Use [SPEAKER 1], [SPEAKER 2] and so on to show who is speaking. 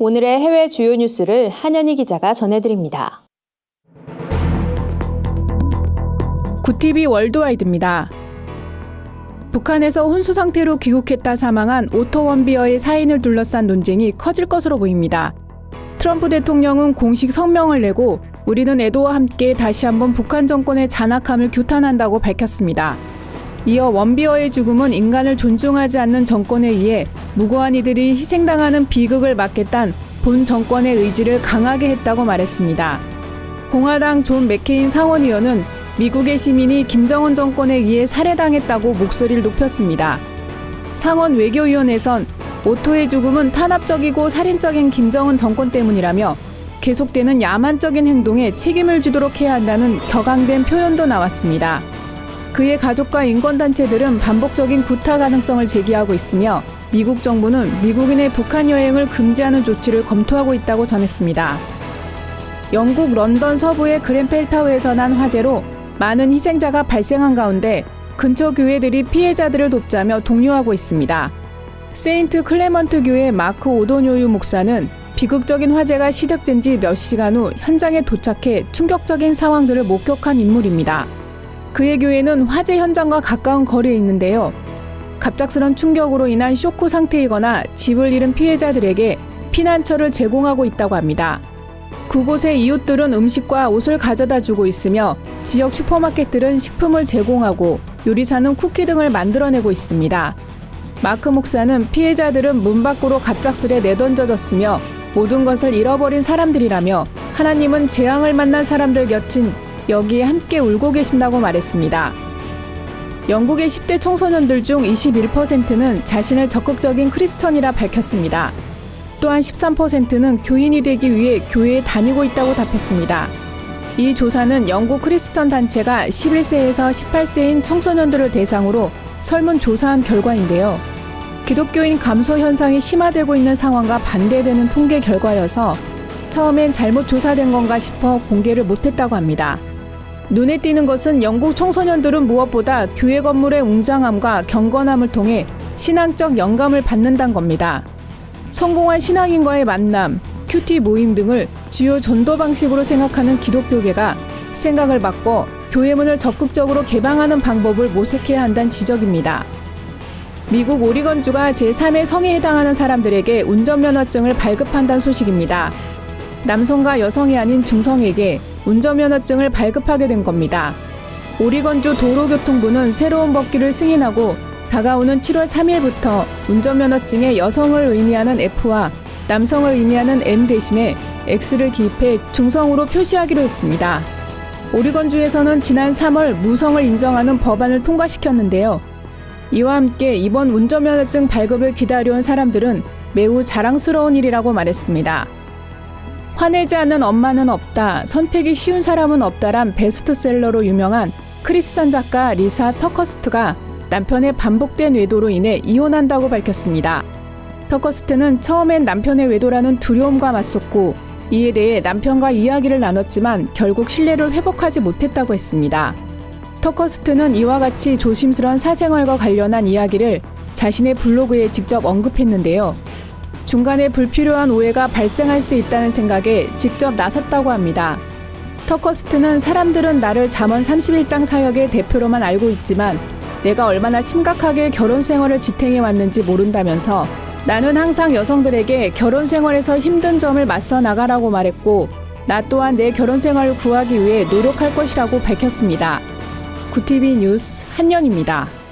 [SPEAKER 1] 오늘의 해외 주요 뉴스를 한현희 기자가 전해드립니다.
[SPEAKER 2] 구티비 월드와이드입니다. 북한에서 혼수 상태로 귀국했다 사망한 오토 원비어의 사인을 둘러싼 논쟁이 커질 것으로 보입니다. 트럼프 대통령은 공식 성명을 내고 우리는 애도와 함께 다시 한번 북한 정권의 잔악함을 규탄한다고 밝혔습니다. 이어 원비어의 죽음은 인간을 존중하지 않는 정권에 의해 무고한 이들이 희생당하는 비극을 막겠다는 본 정권의 의지를 강하게 했다고 말했습니다. 공화당 존 맥케인 상원의원은 미국의 시민이 김정은 정권에 의해 살해당했다고 목소리를 높였습니다. 상원 외교위원회에선 오토의 죽음은 탄압적이고 살인적인 김정은 정권 때문이라며 계속되는 야만적인 행동에 책임을 지도록 해야 한다는 격앙된 표현도 나왔습니다. 그의 가족과 인권단체들은 반복적인 구타 가능성을 제기하고 있으며 미국 정부는 미국인의 북한 여행을 금지하는 조치를 검토하고 있다고 전했습니다. 영국 런던 서부의 그ren펠 타워에서 난 화재로 많은 희생자가 발생한 가운데 근처 교회들이 피해자들을 돕자며 독려하고 있습니다. 세인트 클레먼트 교회 마크 오도뇨유 목사는 비극적인 화재가 시작된 지 몇 시간 후 현장에 도착해 충격적인 상황들을 목격한 인물입니다. 그의 교회는 화재 현장과 가까운 거리에 있는데요. 갑작스런 충격으로 인한 쇼크 상태이거나 집을 잃은 피해자들에게 피난처를 제공하고 있다고 합니다. 그곳의 이웃들은 음식과 옷을 가져다 주고 있으며 지역 슈퍼마켓들은 식품을 제공하고 요리사는 쿠키 등을 만들어내고 있습니다. 마크 목사는 피해자들은 문 밖으로 갑작스레 내던져졌으며 모든 것을 잃어버린 사람들이라며 하나님은 재앙을 만난 사람들 곁인 여기에 함께 울고 계신다고 말했습니다. 영국의 10대 청소년들 중 21%는 자신을 적극적인 크리스천이라 밝혔습니다. 또한 13%는 교인이 되기 위해 교회에 다니고 있다고 답했습니다. 이 조사는 영국 크리스천 단체가 11세에서 18세인 청소년들을 대상으로 설문조사한 결과인데요. 기독교인 감소 현상이 심화되고 있는 상황과 반대되는 통계 결과여서 처음엔 잘못 조사된 건가 싶어 공개를 못했다고 합니다. 눈에 띄는 것은 영국 청소년들은 무엇보다 교회 건물의 웅장함과 경건함을 통해 신앙적 영감을 받는다는 겁니다. 성공한 신앙인과의 만남, 큐티 모임 등을 주요 전도 방식으로 생각하는 기독교계가 생각을 바꿔 교회 문을 적극적으로 개방하는 방법을 모색해야 한다는 지적입니다. 미국 오리건주가 제3의 성에 해당하는 사람들에게 운전면허증을 발급한다는 소식입니다. 남성과 여성이 아닌 중성에게 운전면허증을 발급하게 된 겁니다. 오리건주 도로교통부는 새로운 법규를 승인하고 다가오는 7월 3일부터 운전면허증에 여성을 의미하는 F와 남성을 의미하는 M 대신에 X를 기입해 중성으로 표시하기로 했습니다. 오리건주에서는 지난 3월 무성을 인정하는 법안을 통과시켰는데요. 이와 함께 이번 운전면허증 발급을 기다려온 사람들은 매우 자랑스러운 일이라고 말했습니다. 화내지 않는 엄마는 없다, 선택이 쉬운 사람은 없다란 베스트셀러로 유명한 크리스천 작가 리사 터커스트가 남편의 반복된 외도로 인해 이혼한다고 밝혔습니다. 터커스트는 처음엔 남편의 외도라는 두려움과 맞섰고 이에 대해 남편과 이야기를 나눴지만 결국 신뢰를 회복하지 못했다고 했습니다. 터커스트는 이와 같이 조심스러운 사생활과 관련한 이야기를 자신의 블로그에 직접 언급했는데요. 중간에 불필요한 오해가 발생할 수 있다는 생각에 직접 나섰다고 합니다. 터커스트는 사람들은 나를 잠언 31장 사역의 대표로만 알고 있지만 내가 얼마나 심각하게 결혼 생활을 지탱해 왔는지 모른다면서 나는 항상 여성들에게 결혼 생활에서 힘든 점을 맞서 나가라고 말했고 나 또한 내 결혼 생활을 구하기 위해 노력할 것이라고 밝혔습니다. 구티비 뉴스 한연입니다.